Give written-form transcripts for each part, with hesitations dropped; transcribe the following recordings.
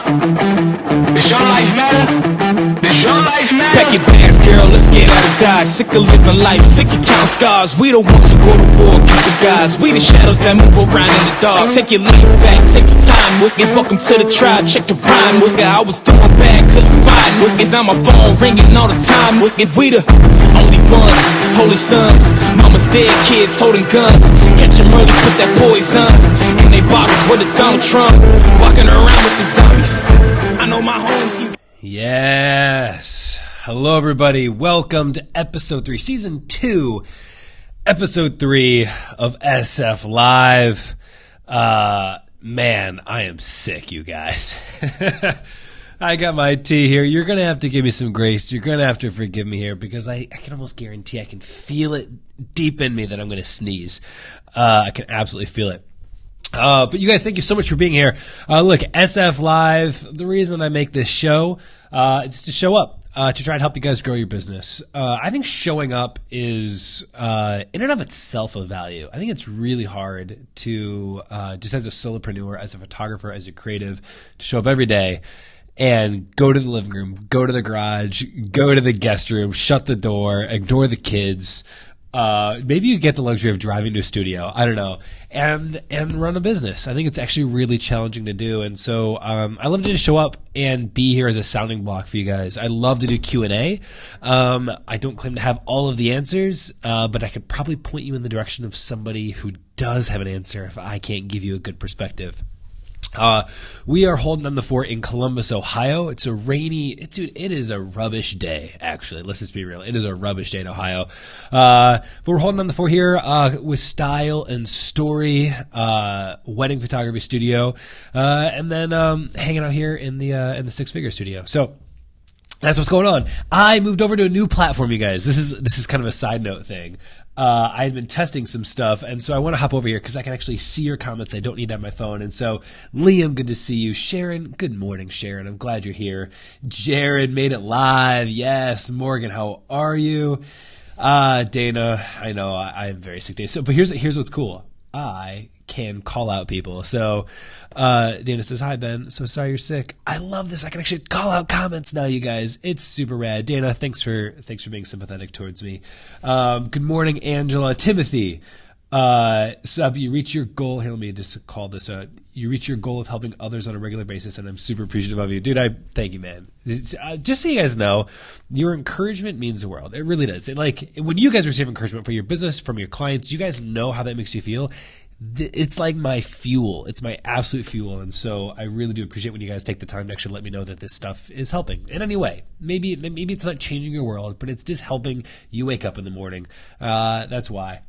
Does your life matter? Does your life matter? Pack your bags, girl, let's get out of Dodge. Sick of living life, sick of counting scars. We the ones who go to war against the gods. We the shadows that move around in the dark. Take your life back, take your time, wicked. Welcome to the tribe, check the rhyme, wicked. I was doing bad, couldn't find wicked. Now my phone ringing all the time, wicked. We the only ones, holy sons. Mama's dead, kids holding guns. Catch 'em early, put that poison in they bottles with the Donald Trump. Walking around with the zombies. I know my home team. Yes. Hello, everybody. Welcome to episode 3, season 2, episode 3 of SF Live. Man, I am sick, you guys. I got my tea here. You're going to have to give me some grace. You're going to have to forgive me here because I can almost guarantee I can feel it deep in me that I'm going to sneeze. I can absolutely feel it. But you guys, thank you so much for being here. Look, SF Live, the reason I make this show, is to show up, to try and help you guys grow your business. I think showing up is, in and of itself a value. I think it's really hard to, just as a solopreneur, as a photographer, as a creative, to show up every day and go to the living room, go to the garage, go to the guest room, shut the door, ignore the kids. Maybe you get the luxury of driving to a studio, I don't know, and run a business. I think it's actually really challenging to do. And so I love to just show up and be here as a sounding block for you guys. I love to do Q&A. I don't claim to have all of the answers, but I could probably point you in the direction of somebody who does have an answer if I can't give you a good perspective. We are holding on the fort in Columbus, Ohio. It's a rainy, it is a rubbish day, actually. Let's just be real. It is a rubbish day in Ohio. But we're holding on the fort here, with Style and Story, wedding photography studio, and then, hanging out here in the Six Figure studio. So, that's what's going on. I moved over to a new platform, you guys. This is kind of a side note thing. I had been testing some stuff, and so I want to hop over here because I can actually see your comments. I don't need to have my phone. And so, Liam, good to see you. Sharon, good morning, Sharon. I'm glad you're here. Jared made it live. Yes. Morgan, how are you? Dana, I know I am very sick today. So, but here's what's cool. I can call out people. So, Dana says, hi, Ben. So sorry you're sick. I love this. I can actually call out comments now, you guys. It's super rad. Dana, thanks for being sympathetic towards me. Good morning, Angela. Timothy, Sub, you reach your goal. Here, let me just call this out. You reach your goal of helping others on a regular basis, and I'm super appreciative of you. Dude, thank you, man. Just so you guys know, your encouragement means the world. It really does. When you guys receive encouragement from your business, from your clients, you guys know how that makes you feel. It's like my fuel. It's my absolute fuel. And so I really do appreciate when you guys take the time to actually let me know that this stuff is helping in any way. Maybe it's not changing your world, but it's just helping you wake up in the morning. That's why.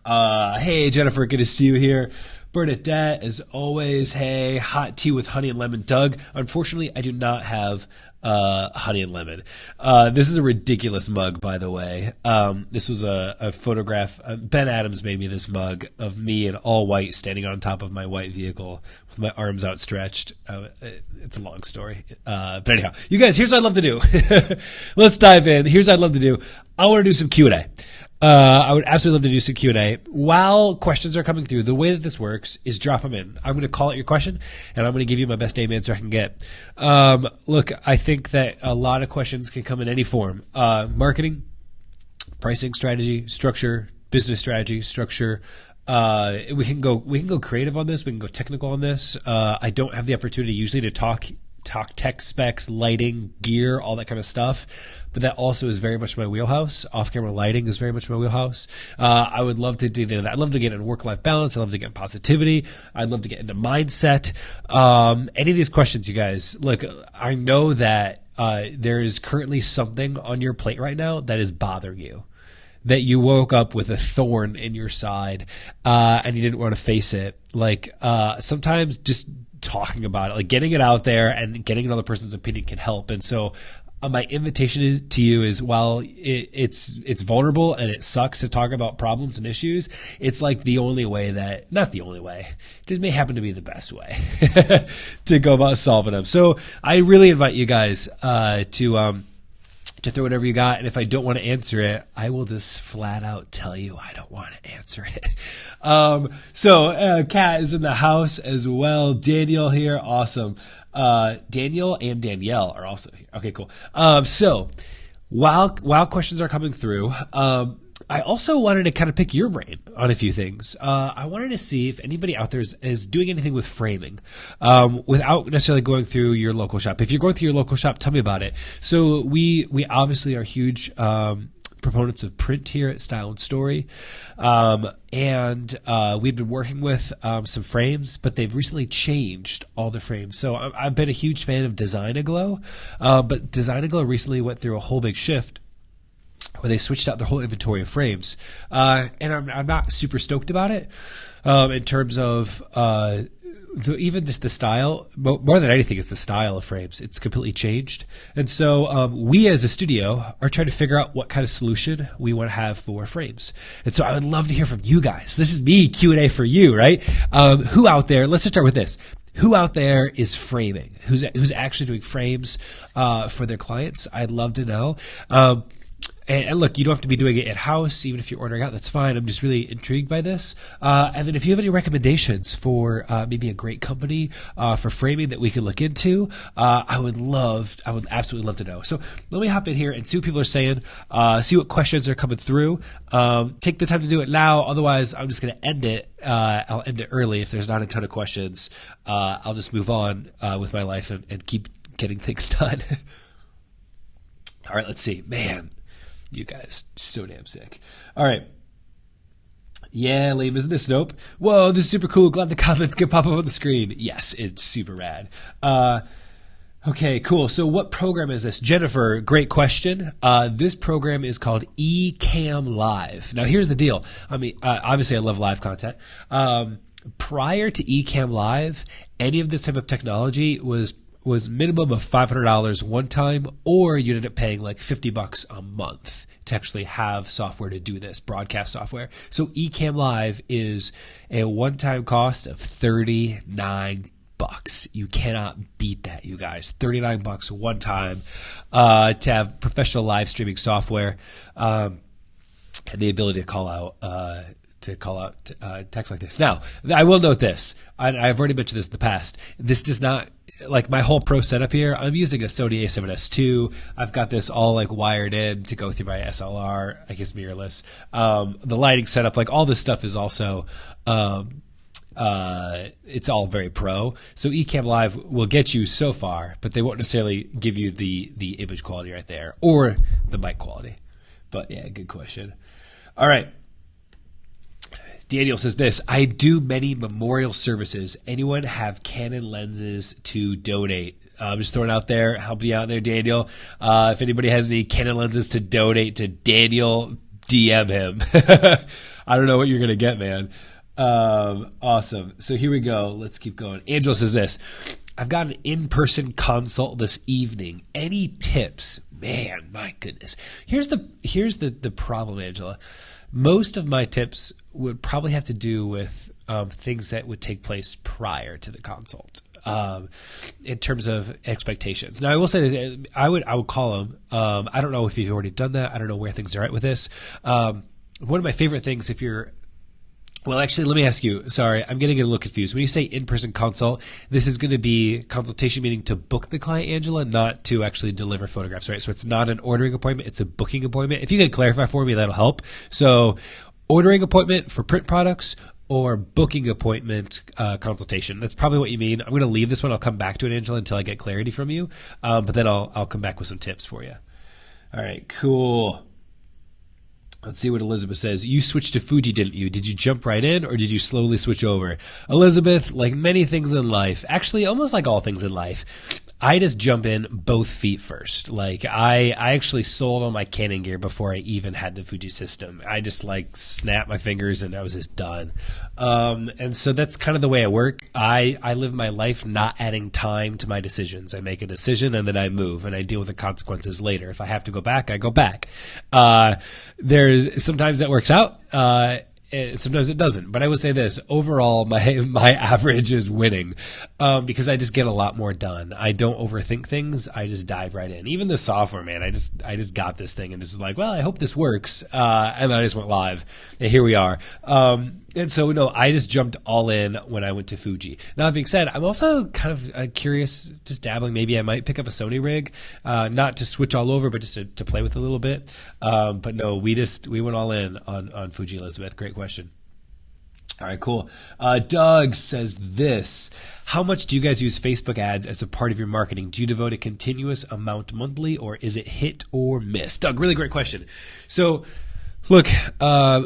Hey, Jennifer, good to see you here. Bernadette, as always, hey, hot tea with honey and lemon. Doug, unfortunately, I do not have honey and lemon. This is a ridiculous mug, by the way. This was a photograph. Ben Adams made me this mug of me in all white standing on top of my white vehicle with my arms outstretched. It's a long story. But anyhow, you guys, here's what I'd love to do. Let's dive in. Here's what I'd love to do. I want to do some Q&A. I would absolutely love to do some Q&A. While questions are coming through, the way that this works is drop them in. I'm going to call out your question, and I'm going to give you my best name answer I can get. Look, I think that a lot of questions can come in any form. Marketing, pricing strategy, structure, business strategy, structure. We can go creative on this. We can go technical on this. I don't have the opportunity usually to talk tech specs, lighting, gear, all that kind of stuff. But that also is very much my wheelhouse. Off-camera lighting is very much my wheelhouse. I would love to get into that. I'd love to get into work-life balance. I'd love to get into positivity. I'd love to get into mindset. Any of these questions, you guys, look, I know that there is currently something on your plate right now that is bothering you. That you woke up with a thorn in your side and you didn't want to face it. Sometimes just talking about it, like getting it out there and getting another person's opinion can help. And so my invitation to you is, while it's vulnerable and it sucks to talk about problems and issues, it's like the only way not the only way, it just may happen to be the best way to go about solving them. So I really invite you guys to throw whatever you got. And if I don't want to answer it, I will just flat out tell you I don't want to answer it. Kat is in the house as well. Daniel here. Awesome. Daniel and Danielle are also here. Okay, cool. So while questions are coming through, I also wanted to kind of pick your brain on a few things. I wanted to see if anybody out there is doing anything with framing without necessarily going through your local shop. If you're going through your local shop, tell me about it. So we obviously are huge proponents of print here at Style and Story. And we've been working with some frames, but they've recently changed all the frames. So I've been a huge fan of Design-A-Glow, but Design-A-Glow recently went through a whole big shift where they switched out their whole inventory of frames. And I'm not super stoked about it in terms of even just the style. More than anything, it's the style of frames. It's completely changed. And so we as a studio are trying to figure out what kind of solution we want to have for frames. And so I would love to hear from you guys. This is me, Q&A for you, right? Who out there, let's just start with this. Who out there is framing? Who's actually doing frames for their clients? I'd love to know. And look, you don't have to be doing it in-house. Even if you're ordering out, that's fine. I'm just really intrigued by this. And then if you have any recommendations for maybe a great company for framing that we could look into, I would absolutely love to know. So let me hop in here and see what people are saying, see what questions are coming through. Take the time to do it now. Otherwise, I'm just going to end it. I'll end it early if there's not a ton of questions. I'll just move on with my life and keep getting things done. All right, let's see. Man. You guys, so damn sick. All right. Yeah, Liam, isn't this dope? Whoa, this is super cool. Glad the comments can pop up on the screen. Yes, it's super rad. Okay, cool. So what program is this? Jennifer, great question. This program is called Ecamm Live. Now, here's the deal. I mean, obviously I love live content. Prior to Ecamm Live, any of this type of technology was minimum of $500 one time, or you ended up paying like $50 a month to actually have software to do this, broadcast software. So Ecamm Live is a one-time cost of $39. You cannot beat that, you guys. $39 one time to have professional live streaming software and the ability to call out text like this. Now, I will note this. I've already mentioned this in the past. This does not, like my whole pro setup here, I'm using a Sony a7S II. I've got this all like wired in to go through my SLR, I guess mirrorless. The lighting setup, like all this stuff is also, it's all very pro. So Ecamm Live will get you so far, but they won't necessarily give you the image quality right there or the mic quality. But yeah, good question. All right. Daniel says this: I do many memorial services. Anyone have Canon lenses to donate? I'm just throwing it out there, help you out there, Daniel. If anybody has any Canon lenses to donate to Daniel, DM him. I don't know what you're going to get, man. Awesome. So here we go. Let's keep going. Angela says this: I've got an in-person consult this evening. Any tips? Man, my goodness. Here's the problem, Angela. Most of my tips would probably have to do with things that would take place prior to the consult in terms of expectations. Now, I will say this, I would call them. I don't know if you've already done that. I don't know where things are at with this. One of my favorite things, if you're well, actually, let me ask you. Sorry, I'm getting a little confused. When you say in-person consult, this is going to be consultation, meaning to book the client, Angela, not to actually deliver photographs, right? So it's not an ordering appointment; it's a booking appointment. If you could clarify for me, that'll help. So, ordering appointment for print products or booking appointment consultation. That's probably what you mean. I'm going to leave this one. I'll come back to it, Angela, until I get clarity from you. But then I'll come back with some tips for you. All right, cool. Let's see what Elizabeth says. You switched to Fuji, didn't you? Did you jump right in, or did you slowly switch over? Elizabeth, like many things in life, actually almost like all things in life, I just jump in both feet first. Like I actually sold all my Canon gear before I even had the Fuji system. I just like snapped my fingers and I was just done. And so that's kind of the way I work. I live my life not adding time to my decisions. I make a decision and then I move and I deal with the consequences later. If I have to go back, I go back. There's sometimes that works out. sometimes it doesn't. But I would say this: overall, my average is winning because I just get a lot more done. I don't overthink things. I just dive right in. Even the software, man, I just got this thing and just like, well, I hope this works, and then I just went live, and here we are. And so, no, I just jumped all in when I went to Fuji. Now, that being said, I'm also kind of curious, just dabbling. Maybe I might pick up a Sony rig, not to switch all over, but just to play with a little bit. But no, we went all in on Fuji, Elizabeth. Great question. All right, cool. Doug says this: how much do you guys use Facebook ads as a part of your marketing? Do you devote a continuous amount monthly, or is it hit or miss? Doug, really great question. So, look,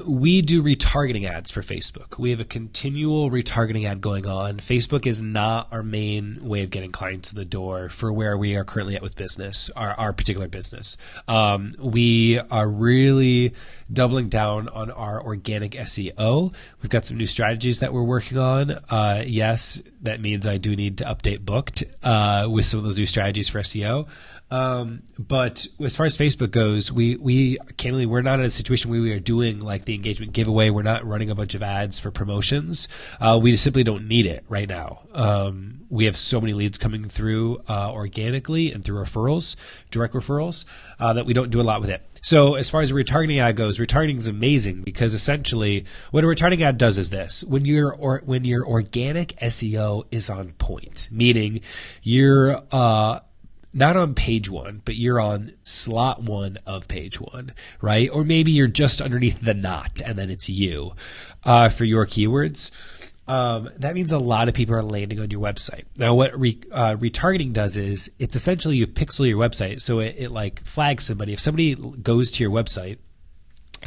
we do retargeting ads for Facebook. We have a continual retargeting ad going on. Facebook is not our main way of getting clients to the door for where we are currently at with business, our particular business. We are really doubling down on our organic SEO. We've got some new strategies that we're working on. Yes, that means I do need to update Booked with some of those new strategies for SEO. But as far as Facebook goes, we're not in a situation where we are doing like the engagement giveaway. We're not running a bunch of ads for promotions. We just simply don't need it right now. We have so many leads coming through organically and through referrals, direct referrals, that we don't do a lot with it. So as far as a retargeting ad goes, retargeting is amazing because essentially what a retargeting ad does is this: when your organic SEO is on point, meaning you're not on page one, but you're on slot one of page one, right? Or maybe you're just underneath the knot and then it's you for your keywords. That means a lot of people are landing on your website. Now, what retargeting does is it's essentially you pixel your website. So it like flags somebody. If somebody goes to your website,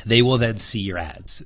they will then see your ads.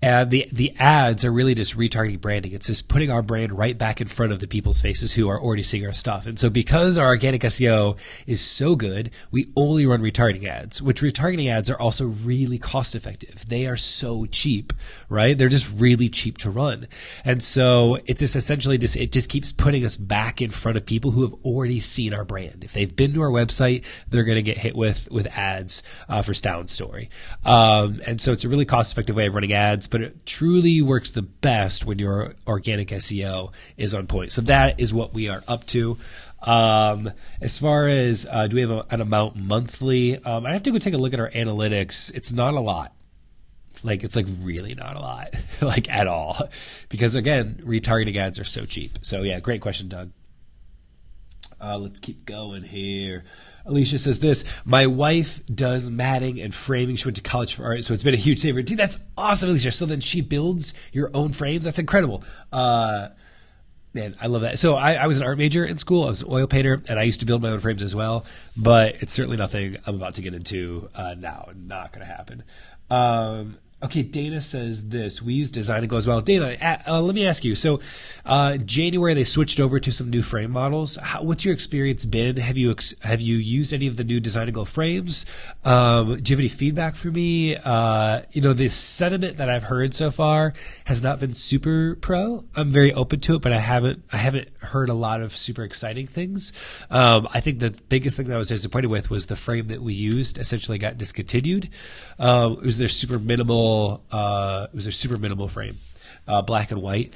And the ads are really just retargeting branding. It's just putting our brand right back in front of the people's faces who are already seeing our stuff. And so because our organic SEO is so good, we only run retargeting ads, which retargeting ads are also really cost effective. They are so cheap, right? They're just really cheap to run. And so it's just essentially it just keeps putting us back in front of people who have already seen our brand. If they've been to our website, they're going to get hit with ads for Stound Story. And so it's a really cost effective way of running ads, but it truly works the best when your organic SEO is on point. So that is what we are up to. As far as do we have an amount monthly? I have to go take a look at our analytics. It's not a lot. It's really not a lot, at all. Because again, retargeting ads are so cheap. So yeah, great question, Doug. Let's keep going here. Alicia says this: my wife does matting and framing. She went to college for art, so it's been a huge saver. Dude, that's awesome, Alicia. So then she builds your own frames? That's incredible. Man, I love that. So I was an art major in school. I was an oil painter, and I used to build my own frames as well. But it's certainly nothing I'm about to get into now. Not going to happen. Okay, Dana says this: we use Design&Go as well. Dana, let me ask you. So, January they switched over to some new frame models. What's your experience been? Have you used any of the new Design&Go frames? Do you have any feedback for me? The sentiment that I've heard so far has not been super pro. I'm very open to it, but I haven't heard a lot of super exciting things. I think the biggest thing that I was disappointed with was the frame that we used essentially got discontinued. It was their super minimal. It was a super minimal frame, black and white.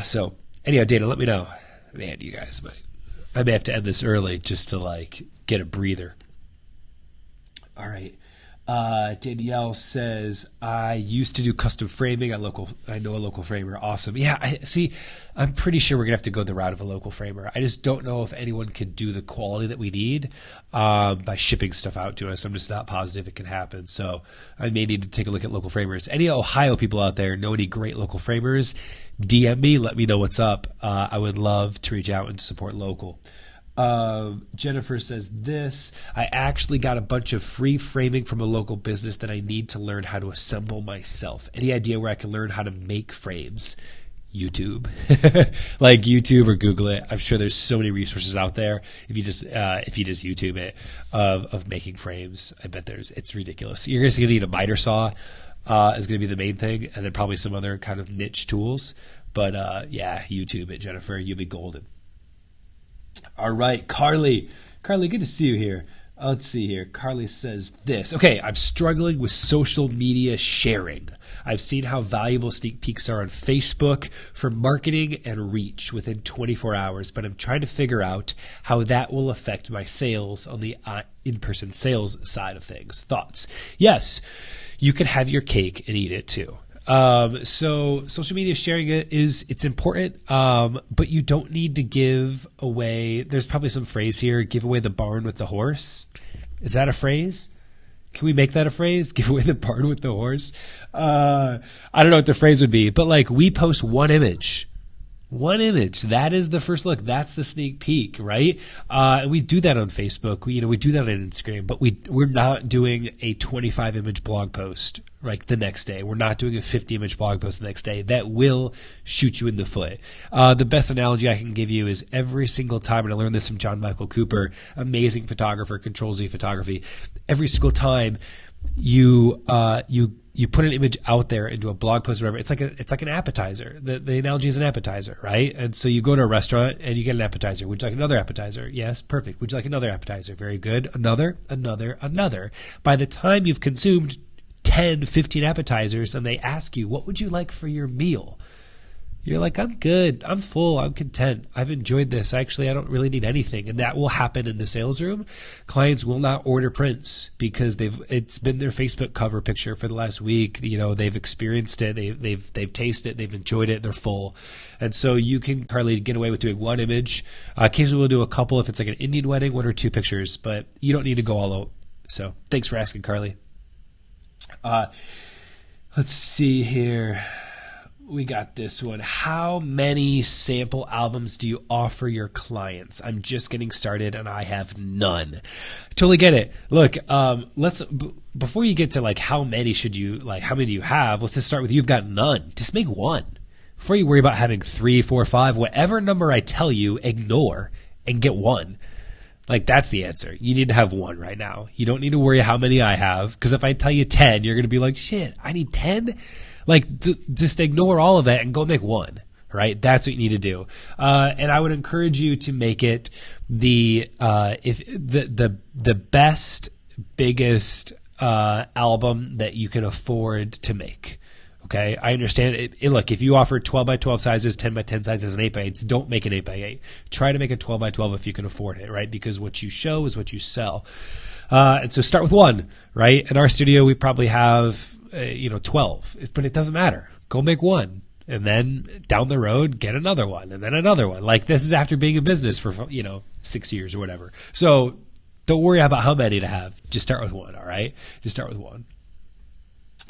So anyhow, Dana, let me know. Man, you guys I may have to end this early just to get a breather. All right. Danielle says, I used to do custom framing. I know a local framer. Awesome. Yeah, I'm pretty sure we're going to have to go the route of a local framer. I just don't know if anyone could do the quality that we need by shipping stuff out to us. I'm just not positive it can happen. So I may need to take a look at local framers. Any Ohio people out there know any great local framers? DM me. Let me know what's up. I would love to reach out and support local. Jennifer says this: I actually got a bunch of free framing from a local business that I need to learn how to assemble myself. Any idea where I can learn how to make frames? YouTube. YouTube or Google it. I'm sure there's so many resources out there. If you just YouTube it of making frames, I bet it's ridiculous. You're just going to need a miter saw is going to be the main thing, and then probably some other kind of niche tools. But yeah, YouTube it, Jennifer. You'll be golden. All right, Carly, good to see you here. Let's see here. Carly says this. Okay, I'm struggling with social media sharing. I've seen how valuable sneak peeks are on Facebook for marketing and reach within 24 hours, but I'm trying to figure out how that will affect my sales on the in-person sales side of things. Thoughts? Yes, you can have your cake and eat it too. So social media sharing it's important, but you don't need to give away. There's probably some phrase here, give away the barn with the horse. Is that a phrase? Can we make that a phrase? Give away the barn with the horse? I don't know what the phrase would be, but like we post one image. One image. That is the first look. That's the sneak peek, right? And we do that on Facebook. We do that on Instagram, but we're not doing a 25 image blog post like the next day. We're not doing a 50 image blog post the next day. That will shoot you in the foot. The best analogy I can give you is every single time, and I learned this from John Michael Cooper, amazing photographer, Control Z Photography. Every single time you put an image out there into a blog post or whatever, it's like an appetizer. The analogy is an appetizer, right? And so you go to a restaurant and you get an appetizer. Would you like another appetizer? Yes, perfect. Would you like another appetizer? Very good. Another. By the time you've consumed 10, 15 appetizers and they ask you, what would you like for your meal? You're like, I'm good. I'm full. I'm content. I've enjoyed this. Actually, I don't really need anything. And that will happen in the sales room. Clients will not order prints because it's been their Facebook cover picture for the last week. They've experienced it. They've tasted it. They've enjoyed it. They're full. And so you can, Carly, get away with doing one image. Occasionally we'll do a couple if it's like an Indian wedding, 1 or 2 pictures, but you don't need to go all out. So thanks for asking, Carly. Let's see here. We got this one. How many sample albums do you offer your clients? I'm just getting started and I have none. Totally get it. Look, before you get to like how many do you have? Let's just start with you've got none. Just make one. Before you worry about having 3, 4, 5, whatever number I tell you, ignore and get one. Like that's the answer. You need to have one right now. You don't need to worry how many I have, because if I tell you 10, you're going to be like, shit, I need 10? Like, just ignore all of that and go make one, right? That's what you need to do. And I would encourage you to make it the best, biggest album that you can afford to make. Okay, I understand it. Look, if you offer 12 by 12 sizes, 10 by 10 sizes, and 8 by 8s, don't make an 8 by 8. Try to make a 12 by 12 if you can afford it, right? Because what you show is what you sell. And so start with one, right? In our studio, we probably have 12, but it doesn't matter. Go make one, and then down the road get another one, and then another one. Like this is after being in business for 6 years or whatever. So don't worry about how many to have. Just start with one. All right, just start with one.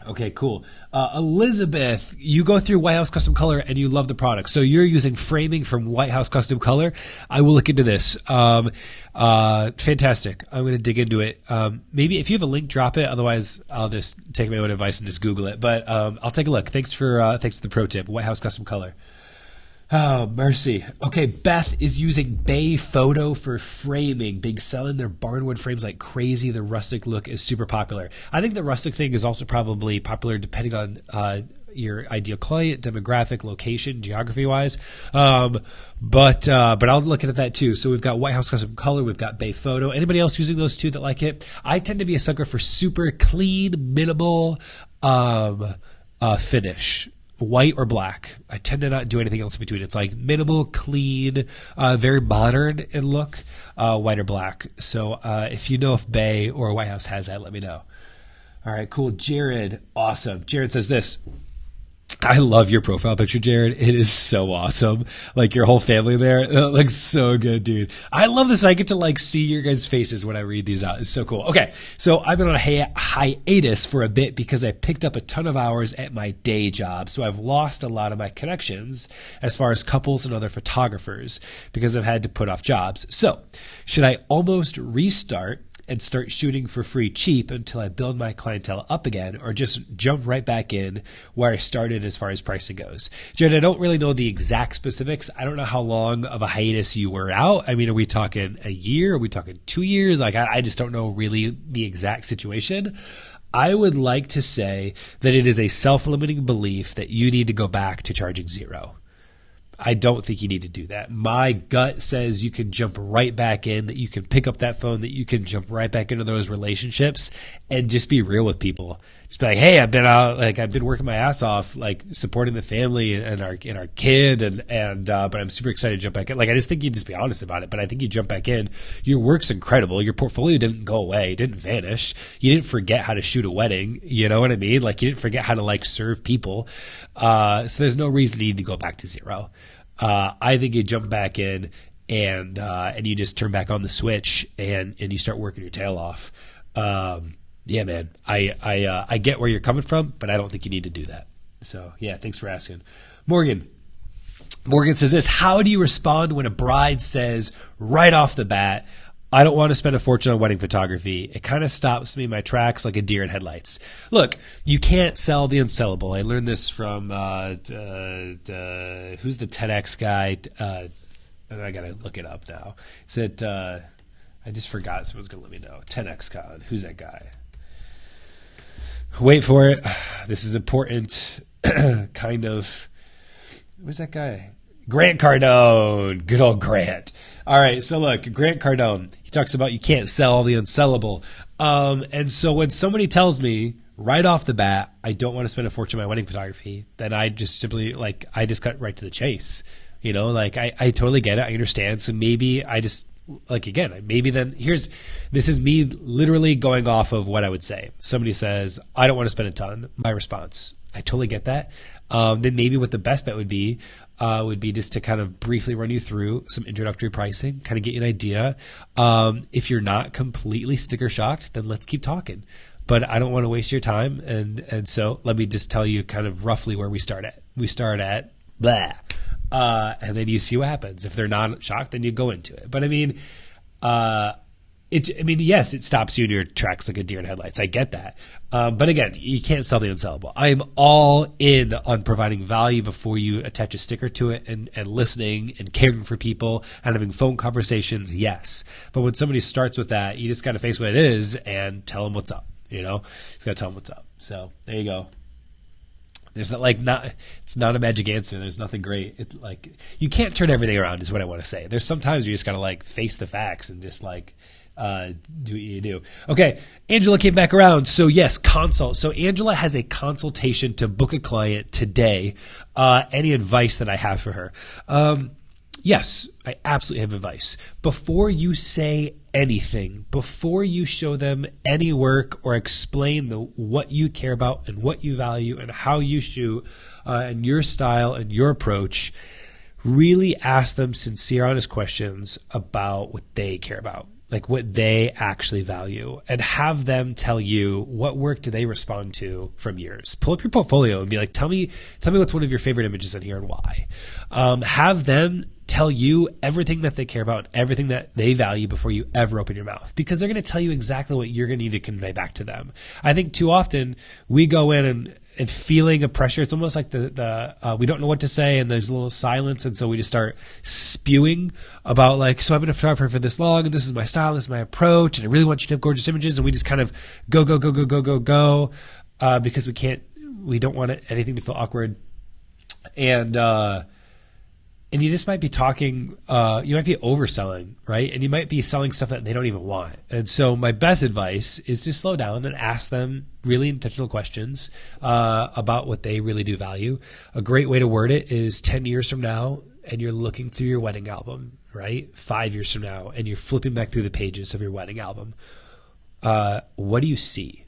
Okay, cool. Elizabeth, you go through White House Custom Color and you love the product. So you're using framing from White House Custom Color. I will look into this. Fantastic. I'm going to dig into it. Maybe if you have a link, drop it. Otherwise, I'll just take my own advice and just Google it. But I'll take a look. Thanks for the pro tip. White House Custom Color. Oh, mercy. Okay, Beth is using Bay Photo for framing. Big selling their barnwood frames like crazy. The rustic look is super popular. I think the rustic thing is also probably popular depending on your ideal client, demographic, location, geography-wise. But I'll look at that too. So we've got White House Custom Color. We've got Bay Photo. Anybody else using those two that like it? I tend to be a sucker for super clean, minimal finish. White or black. I tend to not do anything else in between. It's like minimal, clean, very modern in look, white or black. So if you know if Bay or White House has that, let me know. All right, cool. Jared, awesome. Jared says this. I love your profile picture, Jared. It is so awesome. Like your whole family there. It looks so good, dude. I love this. I get to see your guys' faces when I read these out. It's so cool. Okay. So I've been on a hiatus for a bit because I picked up a ton of hours at my day job. So I've lost a lot of my connections as far as couples and other photographers because I've had to put off jobs. So should I almost restart and start shooting for free cheap until I build my clientele up again, or just jump right back in where I started as far as pricing goes? Jared, I don't really know the exact specifics. I don't know how long of a hiatus you were out. I mean, are we talking a year? Are we talking 2 years? I just don't know really the exact situation. I would like to say that it is a self-limiting belief that you need to go back to charging zero. I don't think you need to do that. My gut says you can jump right back in, that you can pick up that phone, that you can jump right back into those relationships and just be real with people. Just be like, hey, I've been working my ass off, like supporting the family and our kid, but I'm super excited to jump back in. Like, I just think you just be honest about it. But I think you jump back in. Your work's incredible. Your portfolio didn't go away. It didn't vanish. You didn't forget how to shoot a wedding. You know what I mean? Like, you didn't forget how to like serve people. So there's no reason you need to go back to zero. I think you jump back in and you just turn back on the switch and you start working your tail off. Yeah, man, I get where you're coming from, but I don't think you need to do that. So, yeah, thanks for asking. Morgan says this: how do you respond when a bride says right off the bat, I don't want to spend a fortune on wedding photography? It kind of stops me in my tracks like a deer in headlights. Look, you can't sell the unsellable. I learned this from, who's the TEDx guy? I got to look it up now. Is it, I just forgot. Someone's going to let me know. TEDxCon. Who's that guy? Wait for it. This is important. Kind of. Where's that guy? Grant Cardone. Good old Grant. All right. So look, Grant Cardone, he talks about you can't sell the unsellable. And so when somebody tells me right off the bat, I don't want to spend a fortune on my wedding photography, then I just simply I just cut right to the chase. You know, like I totally get it. I understand. So maybe I just, maybe then this is me literally going off of what I would say. Somebody says, I don't want to spend a ton. My response, I totally get that. Then maybe what the best bet would be just to kind of briefly run you through some introductory pricing, kind of get you an idea. If you're not completely sticker shocked, then let's keep talking. But I don't want to waste your time. And so let me just tell you kind of roughly where we start at. We start at blah. And then you see what happens. If they're not shocked, then you go into it. But yes, it stops you in your tracks like a deer in headlights. I get that. But again, you can't sell the unsellable. I am all in on providing value before you attach a sticker to it and listening and caring for people and having phone conversations. Yes. But when somebody starts with that, you just got to face what it is and tell them what's up. You know, just got to tell them what's up. So there you go. There's it's not a magic answer. There's nothing great. You can't turn everything around is what I want to say. There's sometimes you just got to face the facts and just do what you do. Okay. Angela came back around. So yes, consult. So Angela has a consultation to book a client today. Any advice that I have for her? Yes, I absolutely have advice. Before you say anything, before you show them any work or explain what you care about and what you value and how you shoot and your style and your approach, really ask them sincere, honest questions about what they care about, like what they actually value, and have them tell you what work do they respond to from yours. Pull up your portfolio and be like, tell me what's one of your favorite images in here and why. Have them tell you everything that they care about, everything that they value before you ever open your mouth, because they're going to tell you exactly what you're going to need to convey back to them. I think too often we go in and feeling a pressure. It's almost like we don't know what to say and there's a little silence. And so we just start spewing about so I've been a photographer for this long and this is my style, this is my approach. And I really want you to have gorgeous images. And we just kind of go, because we don't want anything to feel awkward. And you just might be talking, you might be overselling, right? And you might be selling stuff that they don't even want. And so my best advice is to slow down and ask them really intentional questions about what they really do value. A great way to word it is 10 years from now and you're looking through your wedding album, right? 5 years from now and you're flipping back through the pages of your wedding album. What do you see?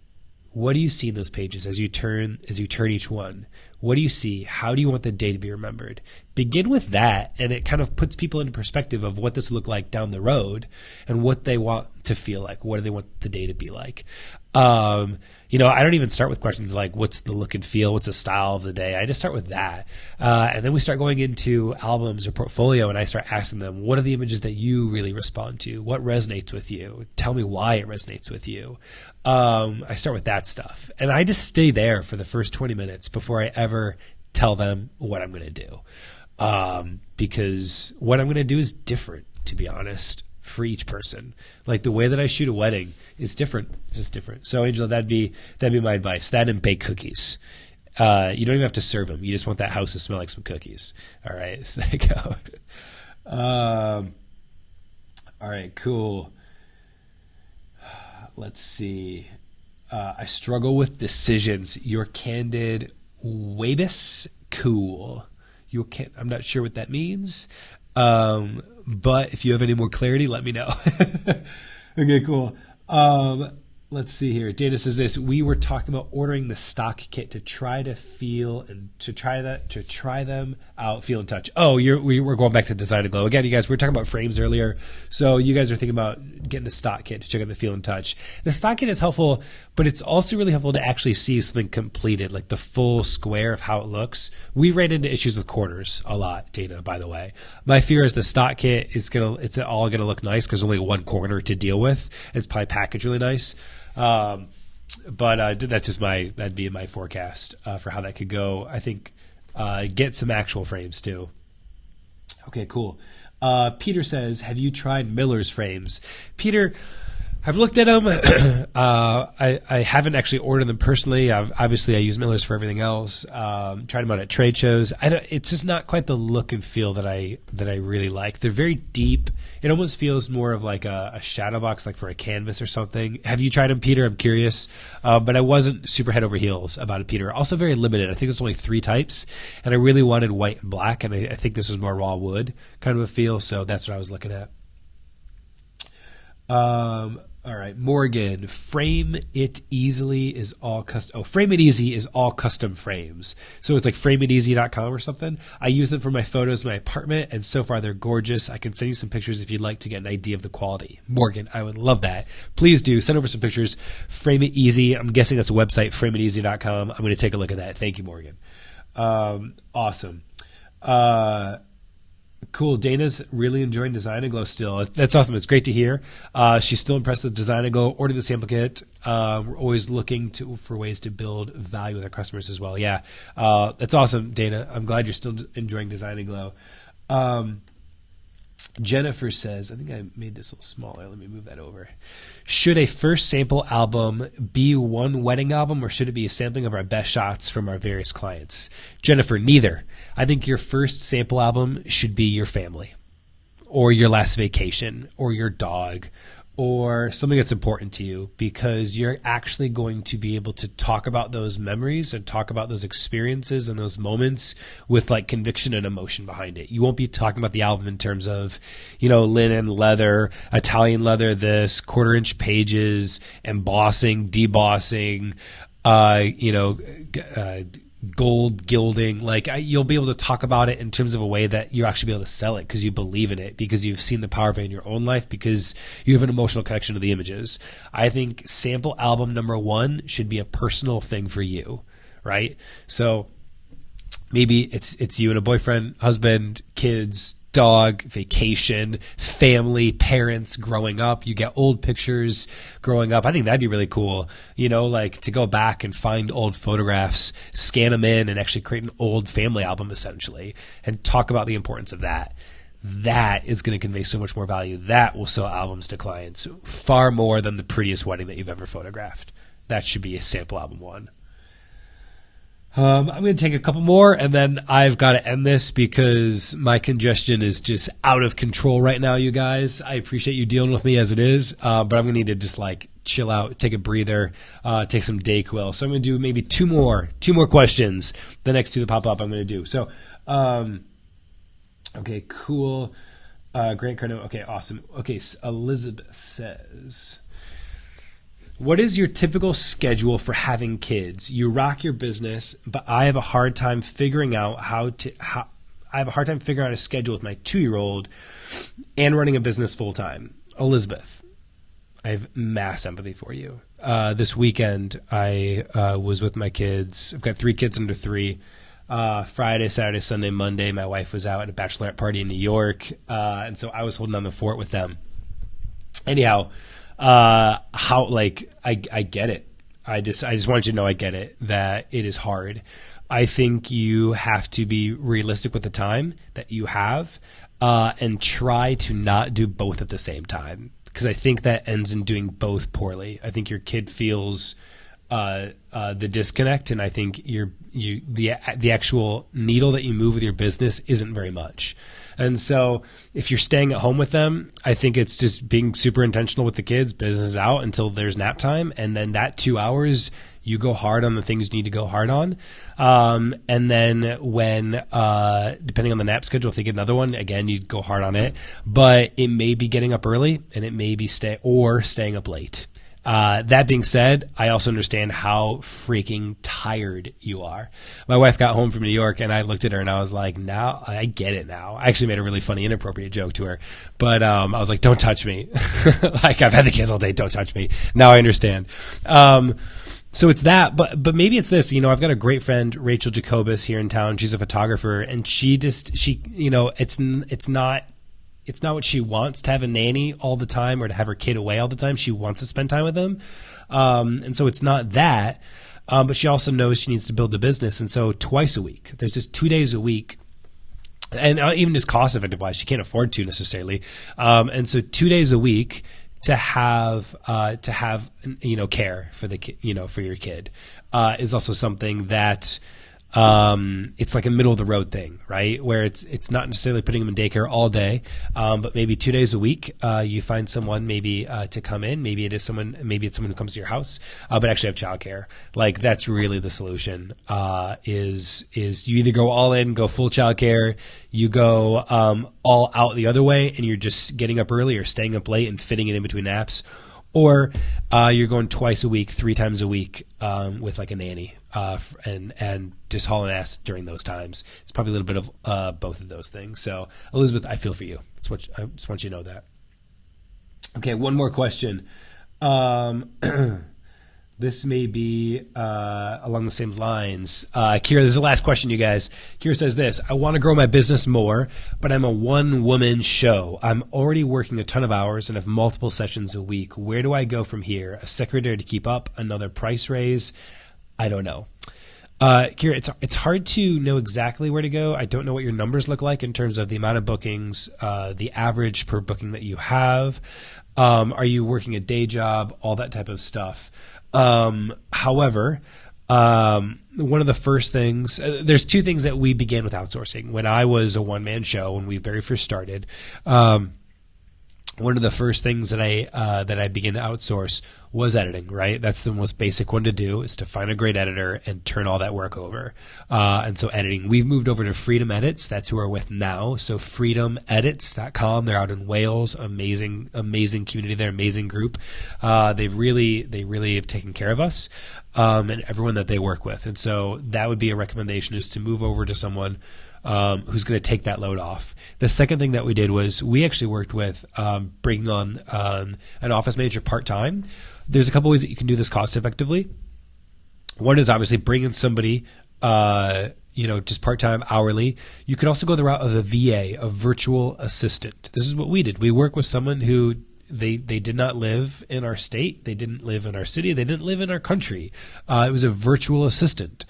What do you see in those pages as you turn each one? What do you see? How do you want the day to be remembered? Begin with that, and it kind of puts people into perspective of what this will look like down the road and what they want to feel like. What do they want the day to be like? I don't even start with questions like, what's the look and feel? What's the style of the day? I just start with that. And then we start going into albums or portfolio, and I start asking them, what are the images that you really respond to? What resonates with you? Tell me why it resonates with you. I start with that stuff. And I just stay there for the first 20 minutes before I ever tell them what I'm going to do. Because what I'm going to do is different, to be honest, for each person. Like the way that I shoot a wedding is different. It's just different. So Angela, that'd be my advice. That and bake cookies. You don't even have to serve them. You just want that house to smell like some cookies. All right, so there you go. All right, cool. Let's see. I struggle with decisions. Your candid Wabis. Cool. I'm not sure what that means. But if you have any more clarity, let me know. Okay, cool. Let's see here. Dana says this. We were talking about ordering the stock kit to try to feel and to try them out, feel and touch. Oh, we're going back to Design and Glow. Again, you guys, we were talking about frames earlier. So you guys are thinking about getting the stock kit to check out the feel and touch. The stock kit is helpful, but it's also really helpful to actually see something completed, like the full square of how it looks. We ran into issues with corners a lot, Dana, by the way. My fear is the stock kit it's all gonna look nice because only one corner to deal with. It's probably packaged really nice. But that's just that'd be my forecast for how that could go. I think get some actual frames too. Okay, cool. Peter says, have you tried Miller's frames? Peter, I've looked at them. I haven't actually ordered them personally. Obviously I use Miller's for everything else. Tried them out at trade shows. It's just not quite the look and feel that I really like. They're very deep. It almost feels more of like a shadow box, like for a canvas or something. Have you tried them, Peter? I'm curious. But I wasn't super head over heels about it, Peter. Also very limited. I think there's only 3 types, and I really wanted white and black, and I think this is more raw wood kind of a feel. So that's what I was looking at. All right, Morgan, Frame It Easy is all custom frames. So it's like frameiteasy.com or something. I use them for my photos in my apartment, and so far they're gorgeous. I can send you some pictures if you'd like to get an idea of the quality. Morgan, I would love that. Please do send over some pictures. Frame It Easy. I'm guessing that's a website, frameiteasy.com. I'm going to take a look at that. Thank you, Morgan. Awesome. Cool. Dana's really enjoying Design and Glow still. That's awesome. It's great to hear. She's still impressed with Design and Glow. Order the sample kit. We're always looking for ways to build value with our customers as well. Yeah. That's awesome, Dana. I'm glad you're still enjoying Design and Glow. Jennifer says, I think I made this a little smaller. Let me move that over. Should a first sample album be one wedding album, or should it be a sampling of our best shots from our various clients? Jennifer, neither. I think your first sample album should be your family, or your last vacation, or your dog, or something that's important to you, because you're actually going to be able to talk about those memories and talk about those experiences and those moments with like conviction and emotion behind it. You won't be talking about the album in terms of, linen, leather, Italian leather, this 1/4-inch pages, embossing, debossing, gold gilding. Like you'll be able to talk about it in terms of a way that you actually be able to sell it because you believe in it, because you've seen the power of it in your own life, because you have an emotional connection to the images. I think sample album number 1 should be a personal thing for you, right? So maybe it's you and a boyfriend, husband, kids, dog, vacation, family, parents growing up. You get old pictures growing up. I think that'd be really cool, like to go back and find old photographs, scan them in, and actually create an old family album essentially, and talk about the importance of that. That is going to convey so much more value. That will sell albums to clients far more than the prettiest wedding that you've ever photographed. That should be a sample album 1. I'm going to take a couple more, and then I've got to end this because my congestion is just out of control right now, you guys. I appreciate you dealing with me as it is, but I'm going to need to just chill out, take a breather, take some Dayquil. So I'm going to do maybe two more questions. The next 2 that pop up I'm going to do. So, okay, cool. Grant Cardone. Okay, awesome. Okay, Elizabeth says, what is your typical schedule for having kids? You rock your business, but I have a hard time figuring out I have a hard time figuring out a schedule with my 2-year-old and running a business full time. Elizabeth, I have mass empathy for you. This weekend, I was with my kids. I've got 3 kids under 3. Friday, Saturday, Sunday, Monday, my wife was out at a bachelorette party in New York, and so I was holding on the fort with them. Anyhow, I get it. I just want you to know I get it, that it is hard. I think you have to be realistic with the time that you have, and try to not do both at the same time, because I think that ends in doing both poorly. I think your kid feels the disconnect, and I think the actual needle that you move with your business isn't very much. And so if you're staying at home with them, I think it's just being super intentional with the kids, business out until there's nap time. And then that 2 hours, you go hard on the things you need to go hard on. And then when, depending on the nap schedule, if they get another one, again, you'd go hard on it. But it may be getting up early, and it may be staying up late. That being said, I also understand how freaking tired you are. My wife got home from New York, and I looked at her and I was like, now I get it now. I actually made a really funny, inappropriate joke to her, but I was like, don't touch me. Like, I've had the kids all day, don't touch me. Now I understand. So it's that, but maybe it's this. I've got a great friend, Rachel Jacobus, here in town. She's a photographer, and it's not what she wants to have a nanny all the time or to have her kid away all the time. She wants to spend time with them. And so it's not that. But she also knows she needs to build a business. And so twice a week, there's just 2 days a week. And even just cost effective wise, she can't afford to necessarily. And so 2 days a week to have care for the for your kid, is also something that, it's like a middle of the road thing, right? Where it's not necessarily putting them in daycare all day, but maybe 2 days a week, you find someone maybe to come in. Maybe it's someone who comes to your house, but actually have childcare. Like, that's really the solution. Is you either go all in, go full childcare, you go all out the other way, and you're just getting up early or staying up late and fitting it in between naps. Or you're going twice a week, 3 times a week, with like a nanny, and just hauling ass during those times. It's probably a little bit of both of those things. So, Elizabeth, I feel for you. I just want you to know that. Okay, one more question. This may be along the same lines. Kira, this is the last question, you guys. Kira says this: I want to grow my business more, but I'm a one-woman show. I'm already working a ton of hours and have multiple sessions a week. Where do I go from here? A secretary to keep up? Another price raise? I don't know. Kira, it's hard to know exactly where to go. I don't know what your numbers look like in terms of the amount of bookings, the average per booking that you have. Are you working a day job? All that type of stuff. However, one of the first things, there's 2 things that we began with outsourcing. When I was a one-man show, when we very first started, one of the first things that I began to outsource was editing, right? That's the most basic one to do, is to find a great editor and turn all that work over. And so editing, we've moved over to Freedom Edits. That's who we're with now. So freedomedits.com. They're out in Wales. Amazing community there. Amazing group. They really have taken care of us, and everyone that they work with. And so that would be a recommendation, is to move over to someone who's going to take that load off. The second thing that we did was we actually worked with bringing on an office manager part-time. There's a couple ways that you can do this cost effectively. One is obviously bring in somebody, just part-time, hourly. You could also go the route of a VA, a virtual assistant. This is what we did. We worked with someone who they did not live in our state. They didn't live in our city. They didn't live in our country. It was a virtual assistant.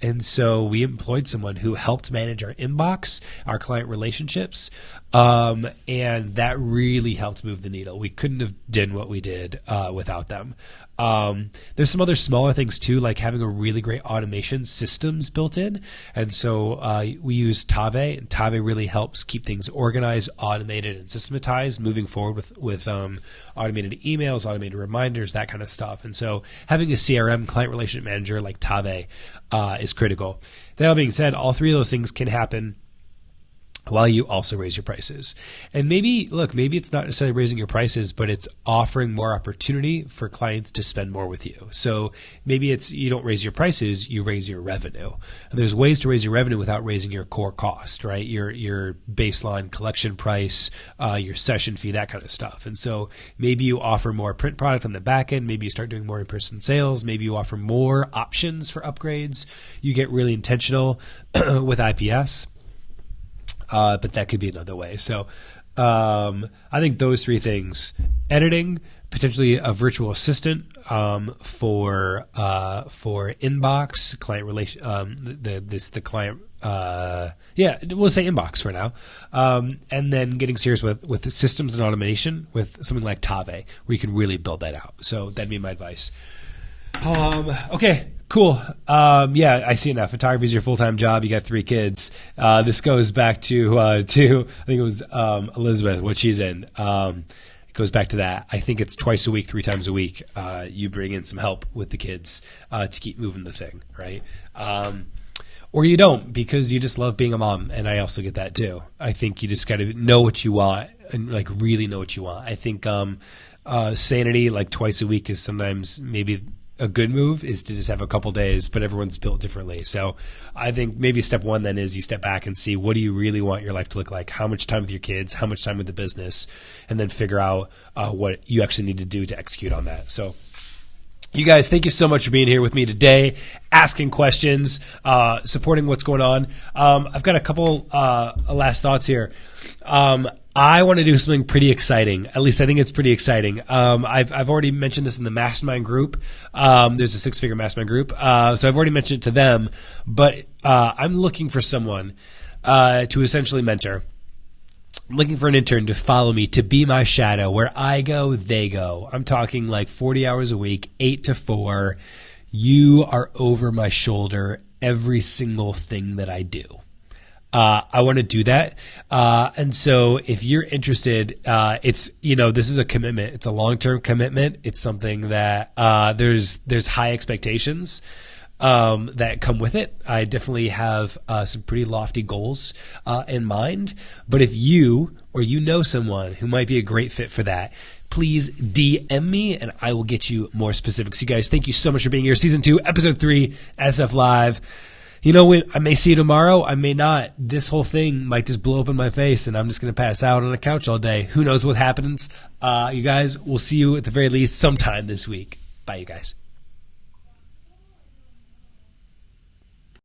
And so we employed someone who helped manage our inbox, our client relationships, and that really helped move the needle. We couldn't have done what we did without them. There's some other smaller things too, like having a really great automation systems built in. And so we use Tave, and Tave really helps keep things organized, automated, and systematized moving forward with automated emails, automated reminders, that kind of stuff. And so having a CRM, client relationship manager like Tave, is critical. That all being said, all 3 of those things can happen while you also raise your prices. And maybe it's not necessarily raising your prices, but it's offering more opportunity for clients to spend more with you. So maybe it's, you don't raise your prices, you raise your revenue. And there's ways to raise your revenue without raising your core cost, right? Your baseline collection price, your session fee, that kind of stuff. And so maybe you offer more print product on the back end. Maybe you start doing more in-person sales. Maybe you offer more options for upgrades. You get really intentional with IPS. But that could be another way. So I think those 3 things: editing, potentially a virtual assistant for inbox, client relation, the client. We'll say inbox for now, and then getting serious with the systems and automation with something like Tave, where you can really build that out. So that'd be my advice. Okay, cool. Yeah, I see it now. Photography is your full-time job. You got 3 kids. This goes back to I think it was Elizabeth, what she's in. It goes back to that. I think it's twice a week, 3 times a week. You bring in some help with the kids to keep moving the thing, right? Or you don't, because you just love being a mom, and I also get that too. I think you just got to know what you want and like really know what you want. I think sanity, like twice a week, is sometimes maybe a good move, is to just have a couple days, but everyone's built differently. So I think maybe step 1 then is you step back and see, what do you really want your life to look like? How much time with your kids? How much time with the business? And then figure out what you actually need to do to execute on that. So you guys, thank you so much for being here with me today, asking questions, supporting what's going on. I've got a couple last thoughts here. I want to do something pretty exciting. At least I think it's pretty exciting. I've already mentioned this in the mastermind group. There's a 6-figure mastermind group. So I've already mentioned it to them, but I'm looking for someone to essentially mentor. I'm looking for an intern to follow me, to be my shadow. Where I go, they go. I'm talking like 40 hours a week, 8 to 4. You are over my shoulder every single thing that I do. I want to do that. And so if you're interested, it's, this is a commitment. It's a long-term commitment. It's something that, there's high expectations, that come with it. I definitely have, some pretty lofty goals, in mind, but if you, or someone who might be a great fit for that, please DM me and I will get you more specifics. You guys, thank you so much for being here. Season 2, episode 3, SF Live. I may see you tomorrow. I may not. This whole thing might just blow up in my face and I'm just going to pass out on a couch all day. Who knows what happens? You guys, we'll see you at the very least sometime this week. Bye, you guys.